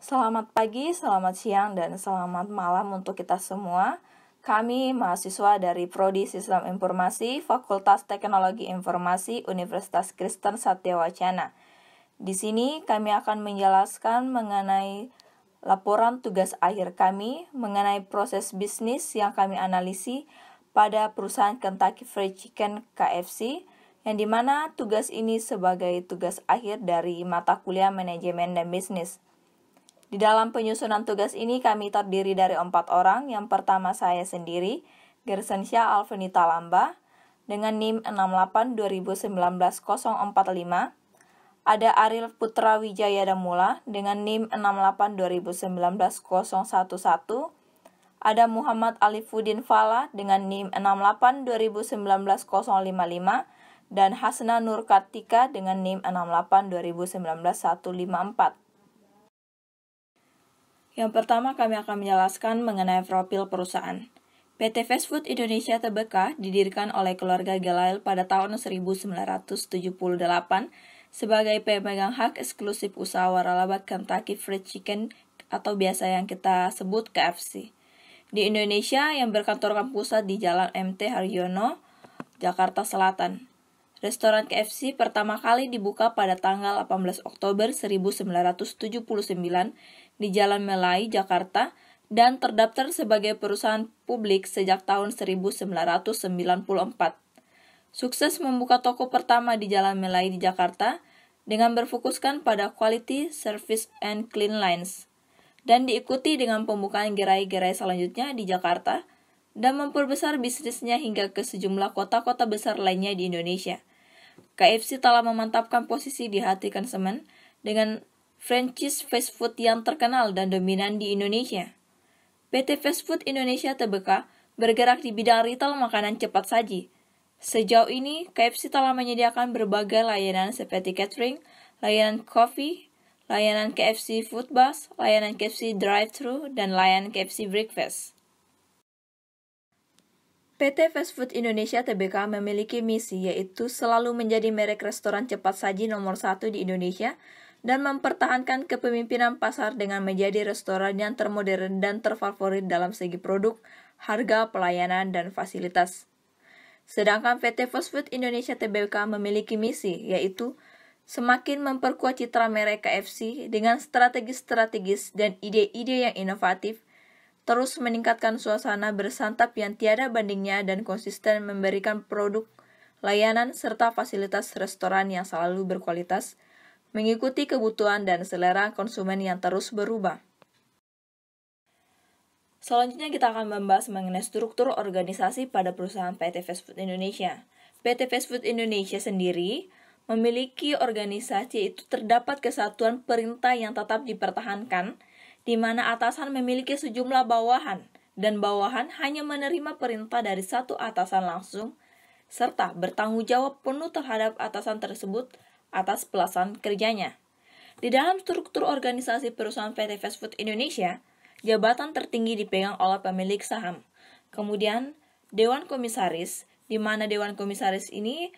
Selamat pagi, selamat siang, dan selamat malam untuk kita semua. Kami mahasiswa dari Prodi Sistem Informasi, Fakultas Teknologi Informasi, Universitas Kristen Satya Wacana. Di sini kami akan menjelaskan mengenai laporan tugas akhir kami mengenai proses bisnis yang kami analisi pada perusahaan Kentucky Fried Chicken KFC, yang dimana tugas ini sebagai tugas akhir dari mata kuliah manajemen dan bisnis. Di dalam penyusunan tugas ini kami terdiri dari 4 orang. Yang pertama saya sendiri, Gersensia Alvenita Lamba, dengan NIM 682019-045. Ada Ariel Putra Wijaya Damula dengan NIM 682019-011. Ada Muhammad Alifuddin Fala dengan NIM 682019-055. Dan Hasna Nur Kartika dengan NIM 682019-154. Yang pertama kami akan menjelaskan mengenai profil perusahaan. PT Fast Food Indonesia Tbk didirikan oleh keluarga Gelail pada tahun 1978 sebagai pemegang hak eksklusif usaha waralaba Kentucky Fried Chicken atau biasa yang kita sebut KFC. Di Indonesia yang berkantorkan pusat di Jalan MT Haryono, Jakarta Selatan. Restoran KFC pertama kali dibuka pada tanggal 18 Oktober 1979 di Jalan Melai, Jakarta, dan terdaftar sebagai perusahaan publik sejak tahun 1994. Sukses membuka toko pertama di Jalan Melai di Jakarta dengan berfokuskan pada quality, service, and clean lines, dan diikuti dengan pembukaan gerai-gerai selanjutnya di Jakarta dan memperbesar bisnisnya hingga ke sejumlah kota-kota besar lainnya di Indonesia. KFC telah memantapkan posisi di hati konsumen dengan franchise fast food yang terkenal dan dominan di Indonesia. PT Fast Food Indonesia Tbk bergerak di bidang retail makanan cepat saji. Sejauh ini, KFC telah menyediakan berbagai layanan seperti catering, layanan coffee, layanan KFC Food Bus, layanan KFC Drive-Thru, dan layanan KFC Breakfast. PT Fast Food Indonesia Tbk memiliki misi yaitu selalu menjadi merek restoran cepat saji nomor 1 di Indonesia dan mempertahankan kepemimpinan pasar dengan menjadi restoran yang termodern dan terfavorit dalam segi produk, harga, pelayanan, dan fasilitas. Sedangkan PT Fast Food Indonesia Tbk memiliki misi yaitu semakin memperkuat citra merek KFC dengan strategi-strategis dan ide-ide yang inovatif, terus meningkatkan suasana bersantap yang tiada bandingnya dan konsisten memberikan produk, layanan, serta fasilitas restoran yang selalu berkualitas, mengikuti kebutuhan dan selera konsumen yang terus berubah. Selanjutnya kita akan membahas mengenai struktur organisasi pada perusahaan PT Fast Food Indonesia. PT Fast Food Indonesia sendiri memiliki organisasi itu terdapat kesatuan perintah yang tetap dipertahankan, di mana atasan memiliki sejumlah bawahan, dan bawahan hanya menerima perintah dari satu atasan langsung, serta bertanggung jawab penuh terhadap atasan tersebut atas pelaksanaan kerjanya. Di dalam struktur organisasi perusahaan PT Fast Food Indonesia, jabatan tertinggi dipegang oleh pemilik saham. Kemudian, Dewan Komisaris, di mana Dewan Komisaris ini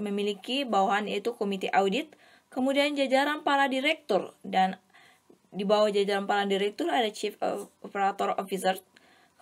memiliki bawahan yaitu Komite Audit, kemudian jajaran para direktur, dan di bawah jajaran para direktur ada Chief Operator Officer.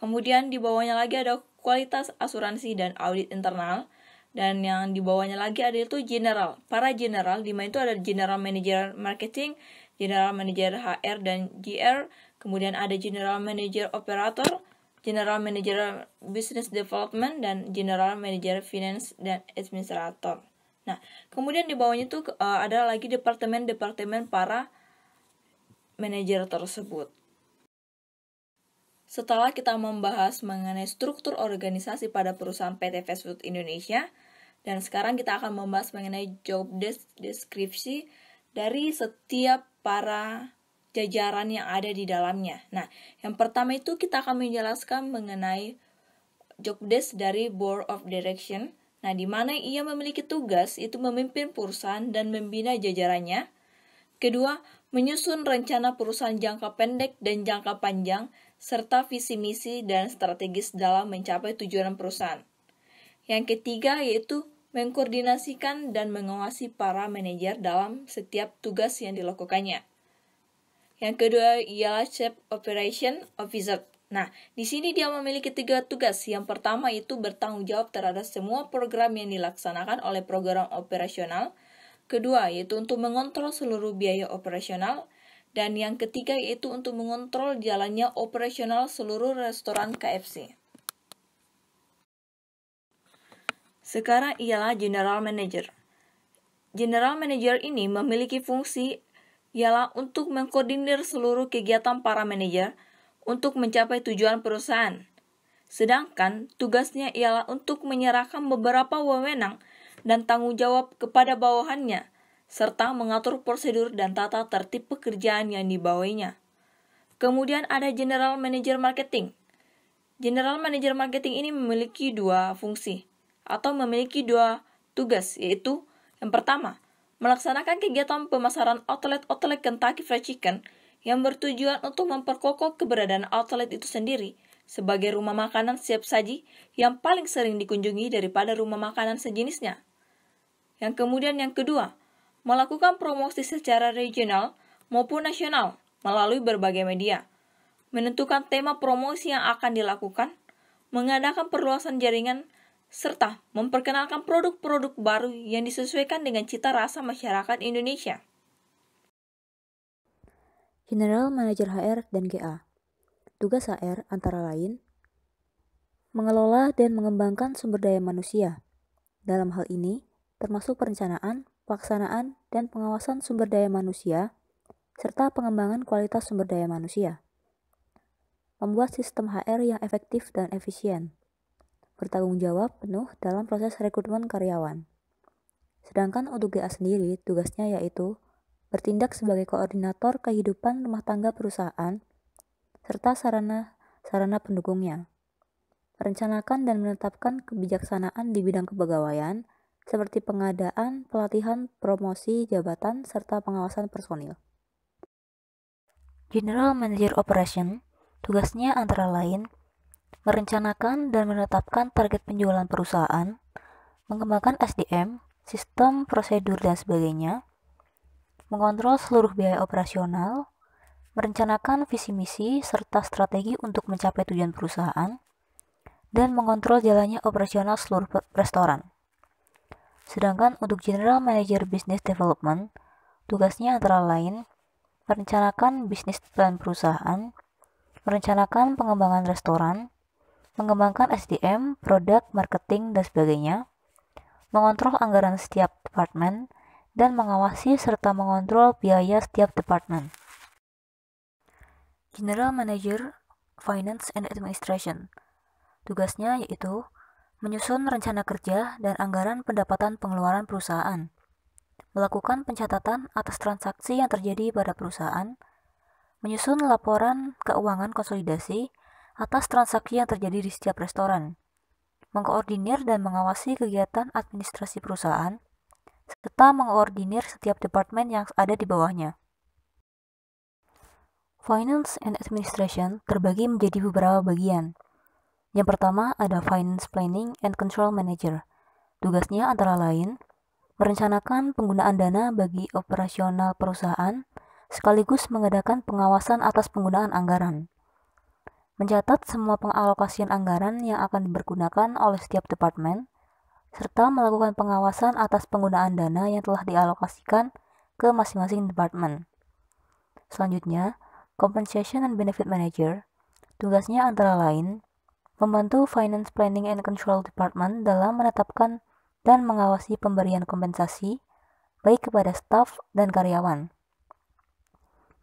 Kemudian di bawahnya lagi ada kualitas asuransi dan audit internal. Dan yang di bawahnya lagi ada itu general. Para general, di mana itu ada General Manager Marketing, General Manager HR dan GR. Kemudian ada General Manager Operator, General Manager Business Development, dan General Manager Finance dan Administrator. Nah, kemudian di bawahnya itu ada lagi departemen-departemen para manajer tersebut. Setelah kita membahas mengenai struktur organisasi pada perusahaan PT Fast Food Indonesia, dan sekarang kita akan membahas mengenai job deskripsi dari setiap para jajaran yang ada di dalamnya. Nah, yang pertama itu kita akan menjelaskan mengenai job desk dari Board of Direction. Nah, di mana ia memiliki tugas itu memimpin perusahaan dan membina jajarannya. Kedua, menyusun rencana perusahaan jangka pendek dan jangka panjang, serta visi misi dan strategis dalam mencapai tujuan perusahaan. Yang ketiga yaitu mengkoordinasikan dan mengawasi para manajer dalam setiap tugas yang dilakukannya. Yang kedua ialah Chief Operation Officer. Nah, di sini dia memiliki 3 tugas. Yang pertama itu bertanggung jawab terhadap semua program yang dilaksanakan oleh program operasional. Kedua, yaitu untuk mengontrol seluruh biaya operasional. Dan yang ketiga yaitu untuk mengontrol jalannya operasional seluruh restoran KFC. Sekarang ialah General Manager. General Manager ini memiliki fungsi ialah untuk mengkoordinir seluruh kegiatan para manajer untuk mencapai tujuan perusahaan. Sedangkan tugasnya ialah untuk menyerahkan beberapa wewenang dan tanggung jawab kepada bawahannya, serta mengatur prosedur dan tata tertib pekerjaan yang dibawainya. Kemudian ada General Manager Marketing. General Manager Marketing ini memiliki 2 fungsi atau memiliki 2 tugas, yaitu yang pertama, melaksanakan kegiatan pemasaran outlet Kentucky Fried Chicken yang bertujuan untuk memperkokoh keberadaan outlet itu sendiri sebagai rumah makanan siap saji yang paling sering dikunjungi daripada rumah makanan sejenisnya. Yang kedua, melakukan promosi secara regional maupun nasional melalui berbagai media, menentukan tema promosi yang akan dilakukan, mengadakan perluasan jaringan, serta memperkenalkan produk-produk baru yang disesuaikan dengan cita rasa masyarakat Indonesia. General Manager HR dan GA. Tugas HR antara lain mengelola dan mengembangkan sumber daya manusia. Dalam hal ini, termasuk perencanaan, pelaksanaan, dan pengawasan sumber daya manusia, serta pengembangan kualitas sumber daya manusia. Membuat sistem HR yang efektif dan efisien. Bertanggung jawab penuh dalam proses rekrutmen karyawan. Sedangkan untuk GA sendiri, tugasnya yaitu bertindak sebagai koordinator kehidupan rumah tangga perusahaan, serta sarana pendukungnya. Merencanakan dan menetapkan kebijaksanaan di bidang kepegawaian, seperti pengadaan, pelatihan, promosi, jabatan, serta pengawasan personil. General Manager Operation, tugasnya antara lain merencanakan dan menetapkan target penjualan perusahaan, mengembangkan SDM, sistem, prosedur, dan sebagainya, mengontrol seluruh biaya operasional, merencanakan visi misi serta strategi untuk mencapai tujuan perusahaan, dan mengontrol jalannya operasional seluruh restoran. Sedangkan untuk General Manager Business Development, tugasnya antara lain merencanakan bisnis plan perusahaan, merencanakan pengembangan restoran, mengembangkan SDM, produk, marketing, dan sebagainya, mengontrol anggaran setiap departemen, dan mengawasi serta mengontrol biaya setiap departemen. General Manager Finance and Administration. Tugasnya yaitu menyusun rencana kerja dan anggaran pendapatan pengeluaran perusahaan, melakukan pencatatan atas transaksi yang terjadi pada perusahaan, menyusun laporan keuangan konsolidasi atas transaksi yang terjadi di setiap restoran, mengkoordinir dan mengawasi kegiatan administrasi perusahaan, serta mengkoordinir setiap departemen yang ada di bawahnya. Finance and Administration terbagi menjadi beberapa bagian. Yang pertama ada Finance Planning and Control Manager. Tugasnya antara lain merencanakan penggunaan dana bagi operasional perusahaan, sekaligus mengadakan pengawasan atas penggunaan anggaran. Mencatat semua pengalokasian anggaran yang akan dipergunakan oleh setiap departemen, serta melakukan pengawasan atas penggunaan dana yang telah dialokasikan ke masing-masing departemen. Selanjutnya, Compensation and Benefit Manager, tugasnya antara lain membantu Finance Planning and Control Department dalam menetapkan dan mengawasi pemberian kompensasi, baik kepada staf dan karyawan.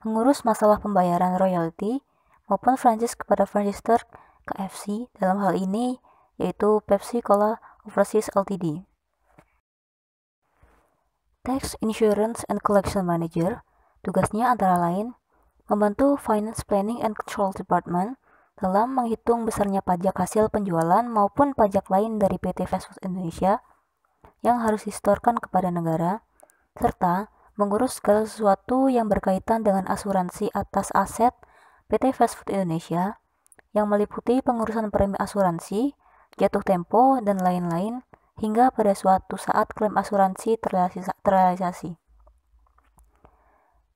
Mengurus masalah pembayaran royalti, maupun franchise kepada franchisor KFC dalam hal ini yaitu Pepsi Cola Overseas Ltd. Tax Insurance and Collection Manager, tugasnya antara lain membantu Finance Planning and Control Department dalam menghitung besarnya pajak hasil penjualan maupun pajak lain dari PT Fast Food Indonesia yang harus disetorkan kepada negara, serta mengurus segala sesuatu yang berkaitan dengan asuransi atas aset PT Fast Food Indonesia yang meliputi pengurusan premi asuransi, jatuh tempo, dan lain-lain hingga pada suatu saat klaim asuransi terrealisasi.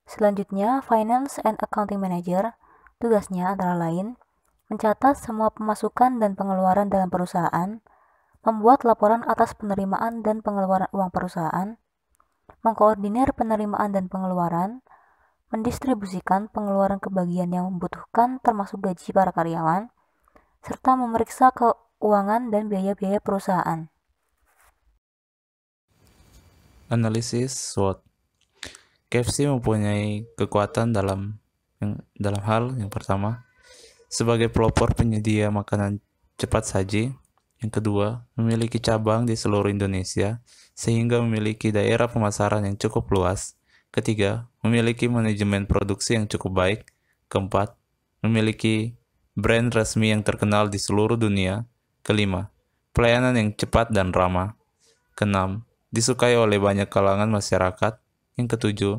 Selanjutnya, Finance and Accounting Manager, tugasnya antara lain mencatat semua pemasukan dan pengeluaran dalam perusahaan, membuat laporan atas penerimaan dan pengeluaran uang perusahaan, mengkoordinir penerimaan dan pengeluaran, mendistribusikan pengeluaran ke bagian yang membutuhkan termasuk gaji para karyawan, serta memeriksa keuangan dan biaya-biaya perusahaan. Analisis SWOT. KFC mempunyai kekuatan dalam hal yang pertama, sebagai pelopor penyedia makanan cepat saji. Yang kedua, memiliki cabang di seluruh Indonesia sehingga memiliki daerah pemasaran yang cukup luas. Ketiga, memiliki manajemen produksi yang cukup baik. Keempat, memiliki brand resmi yang terkenal di seluruh dunia. Kelima, pelayanan yang cepat dan ramah. Keenam, disukai oleh banyak kalangan masyarakat. Yang ketujuh,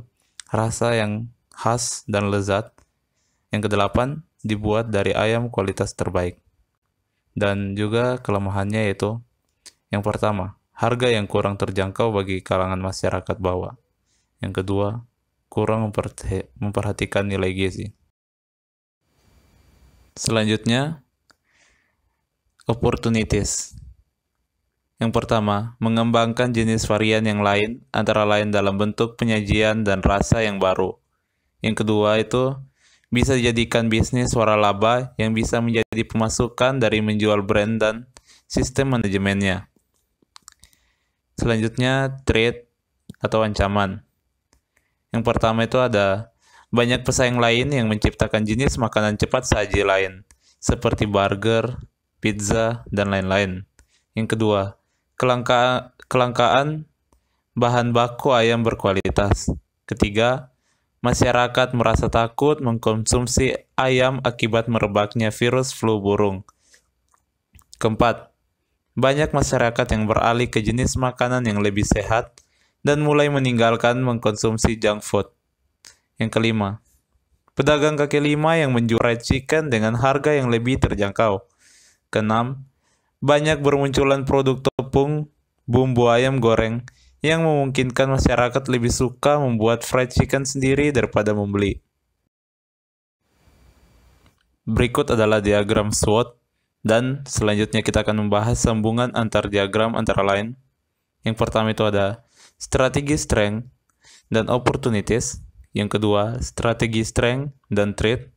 rasa yang khas dan lezat. Yang kedelapan, dibuat dari ayam kualitas terbaik. Dan juga kelemahannya yaitu, yang pertama, harga yang kurang terjangkau bagi kalangan masyarakat bawah. Yang kedua, kurang memperhatikan nilai gizi. Selanjutnya, opportunities. Yang pertama, mengembangkan jenis varian yang lain, antara lain dalam bentuk penyajian dan rasa yang baru. Yang kedua itu, bisa dijadikan bisnis waralaba yang bisa menjadi pemasukan dari menjual brand dan sistem manajemennya. Selanjutnya, threat atau ancaman. Yang pertama itu ada banyak pesaing lain yang menciptakan jenis makanan cepat saji lain, seperti burger, pizza, dan lain-lain. Yang kedua, kelangkaan bahan baku ayam berkualitas. Ketiga, masyarakat merasa takut mengkonsumsi ayam akibat merebaknya virus flu burung. Keempat, banyak masyarakat yang beralih ke jenis makanan yang lebih sehat dan mulai meninggalkan mengkonsumsi junk food. Yang kelima, pedagang kaki lima yang menjual fried chicken dengan harga yang lebih terjangkau. Keenam, banyak bermunculan produk tepung bumbu ayam goreng yang memungkinkan masyarakat lebih suka membuat fried chicken sendiri daripada membeli. Berikut adalah diagram SWOT, dan selanjutnya kita akan membahas sambungan antar diagram antara lain. Yang pertama itu ada strategi strength dan opportunities. Yang kedua, strategi strength dan threat.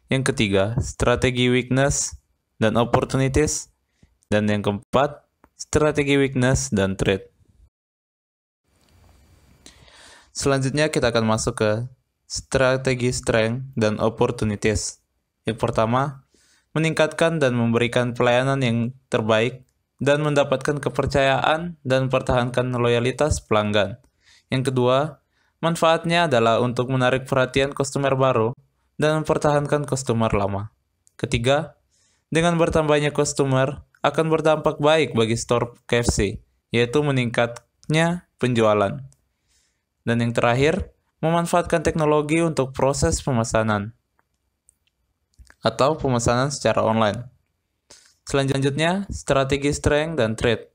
Yang ketiga, strategi weakness dan opportunities. Dan yang keempat, strategi weakness dan threat. Selanjutnya kita akan masuk ke strategi strength dan opportunities. Yang pertama, meningkatkan dan memberikan pelayanan yang terbaik dan mendapatkan kepercayaan dan pertahankan loyalitas pelanggan. Yang kedua, manfaatnya adalah untuk menarik perhatian customer baru dan mempertahankan customer lama. Ketiga, dengan bertambahnya customer akan berdampak baik bagi store KFC, yaitu meningkatnya penjualan. Dan yang terakhir, memanfaatkan teknologi untuk proses pemesanan atau pemesanan secara online. Selanjutnya, strategi strength dan threat.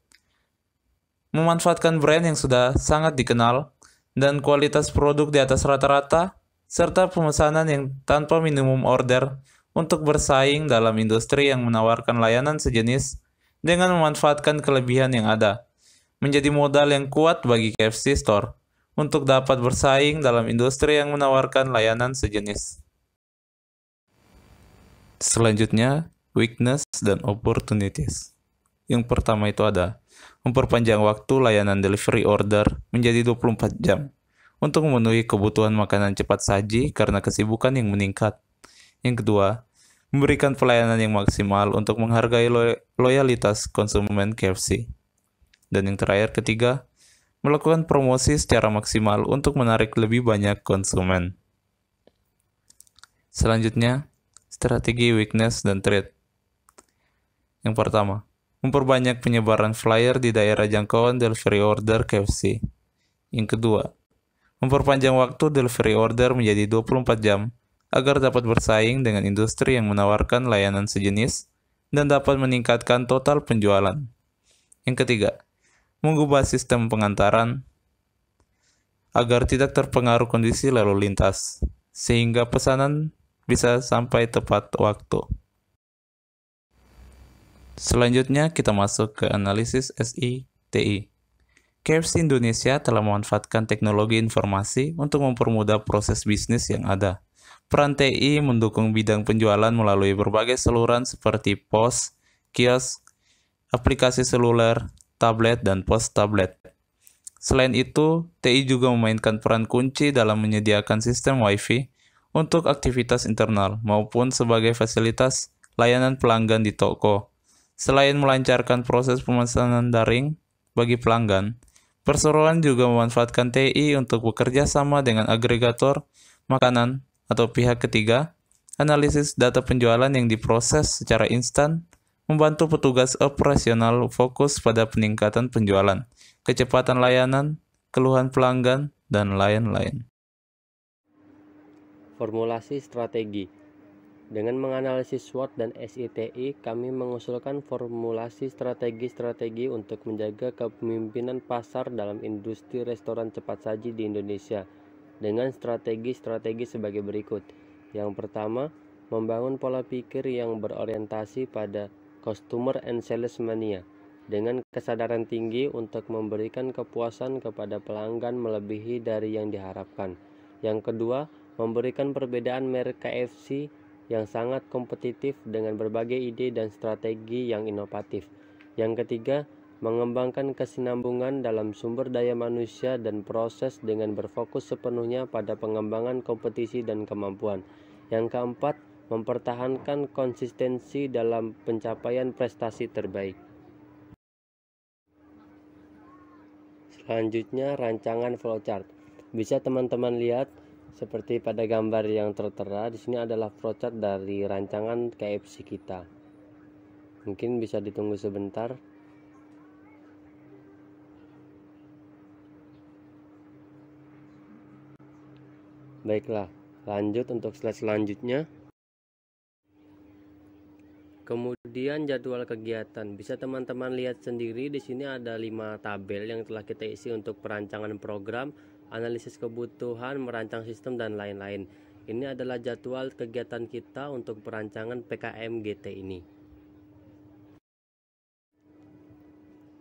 Memanfaatkan brand yang sudah sangat dikenal dan kualitas produk di atas rata-rata, serta pemesanan yang tanpa minimum order untuk bersaing dalam industri yang menawarkan layanan sejenis dengan memanfaatkan kelebihan yang ada, menjadi modal yang kuat bagi KFC Store untuk dapat bersaing dalam industri yang menawarkan layanan sejenis. Selanjutnya, weakness dan opportunities. Yang pertama itu ada memperpanjang waktu layanan delivery order menjadi 24 jam untuk memenuhi kebutuhan makanan cepat saji karena kesibukan yang meningkat. Yang kedua, memberikan pelayanan yang maksimal untuk menghargai loyalitas konsumen KFC. Dan yang terakhir, ketiga, melakukan promosi secara maksimal untuk menarik lebih banyak konsumen. Selanjutnya, strategi weakness dan threat. Yang pertama, memperbanyak penyebaran flyer di daerah jangkauan delivery order KFC. Yang kedua, memperpanjang waktu delivery order menjadi 24 jam agar dapat bersaing dengan industri yang menawarkan layanan sejenis dan dapat meningkatkan total penjualan. Yang ketiga, mengubah sistem pengantaran agar tidak terpengaruh kondisi lalu lintas, sehingga pesanan bisa sampai tepat waktu. Selanjutnya kita masuk ke analisis SI/TI. KFC Indonesia telah memanfaatkan teknologi informasi untuk mempermudah proses bisnis yang ada. Peran TI mendukung bidang penjualan melalui berbagai saluran seperti pos, kios, aplikasi seluler, tablet, dan pos tablet. Selain itu, TI juga memainkan peran kunci dalam menyediakan sistem Wi-Fi untuk aktivitas internal maupun sebagai fasilitas layanan pelanggan di toko. Selain melancarkan proses pemesanan daring bagi pelanggan, perseroan juga memanfaatkan TI untuk bekerja sama dengan agregator makanan atau pihak ketiga, analisis data penjualan yang diproses secara instan, membantu petugas operasional fokus pada peningkatan penjualan, kecepatan layanan, keluhan pelanggan, dan lain-lain. Formulasi strategi. Dengan menganalisis SWOT dan SI/TI, kami mengusulkan formulasi strategi-strategi untuk menjaga kepemimpinan pasar dalam industri restoran cepat saji di Indonesia dengan strategi-strategi sebagai berikut. Yang pertama, membangun pola pikir yang berorientasi pada customer and sales mania dengan kesadaran tinggi untuk memberikan kepuasan kepada pelanggan melebihi dari yang diharapkan. Yang kedua, memberikan perbedaan merek KFC yang sangat kompetitif dengan berbagai ide dan strategi yang inovatif. Yang ketiga, mengembangkan kesinambungan dalam sumber daya manusia dan proses dengan berfokus sepenuhnya pada pengembangan kompetisi dan kemampuan. Yang keempat, mempertahankan konsistensi dalam pencapaian prestasi terbaik. Selanjutnya, rancangan flowchart. Bisa teman-teman lihat seperti pada gambar yang tertera. Di sini adalah flowchart dari rancangan KFC kita. Mungkin bisa ditunggu sebentar. Baiklah, lanjut untuk slide selanjutnya. Kemudian jadwal kegiatan. Bisa teman-teman lihat sendiri, di sini ada 5 tabel yang telah kita isi untuk perancangan program, analisis kebutuhan, merancang sistem, dan lain-lain. Ini adalah jadwal kegiatan kita untuk perancangan PKM GT ini.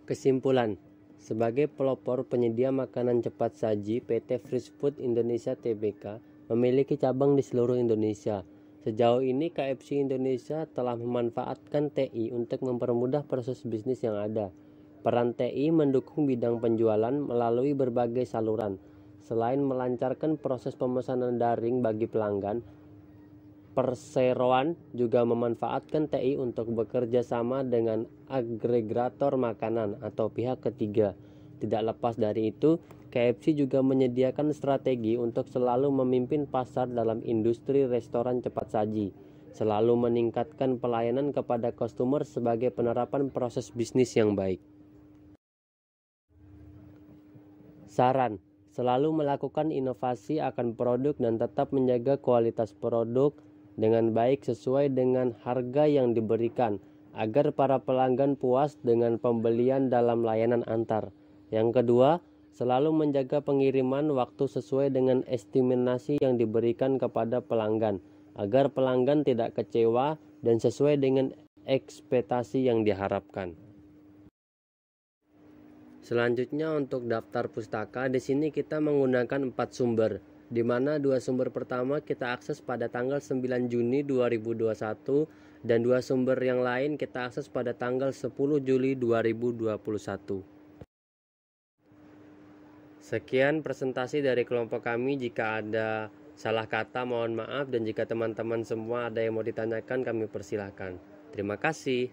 Kesimpulan. Sebagai pelopor penyedia makanan cepat saji, PT Fresh Food Indonesia Tbk memiliki cabang di seluruh Indonesia. Sejauh ini KFC Indonesia telah memanfaatkan TI untuk mempermudah proses bisnis yang ada. Peran TI mendukung bidang penjualan melalui berbagai saluran. Selain melancarkan proses pemesanan daring bagi pelanggan, perseroan juga memanfaatkan TI untuk bekerja sama dengan agregator makanan atau pihak ketiga. Tidak lepas dari itu, KFC juga menyediakan strategi untuk selalu memimpin pasar dalam industri restoran cepat saji, selalu meningkatkan pelayanan kepada customer sebagai penerapan proses bisnis yang baik. Saran, selalu melakukan inovasi akan produk dan tetap menjaga kualitas produk dengan baik sesuai dengan harga yang diberikan, agar para pelanggan puas dengan pembelian dalam layanan antar. Yang kedua, selalu menjaga pengiriman waktu sesuai dengan estimasi yang diberikan kepada pelanggan, agar pelanggan tidak kecewa dan sesuai dengan ekspektasi yang diharapkan. Selanjutnya untuk daftar pustaka, di sini kita menggunakan 4 sumber, di mana 2 sumber pertama kita akses pada tanggal 9 Juni 2021 dan 2 sumber yang lain kita akses pada tanggal 10 Juli 2021. Sekian presentasi dari kelompok kami. Jika ada salah kata mohon maaf, dan jika teman-teman semua ada yang mau ditanyakan kami persilahkan. Terima kasih.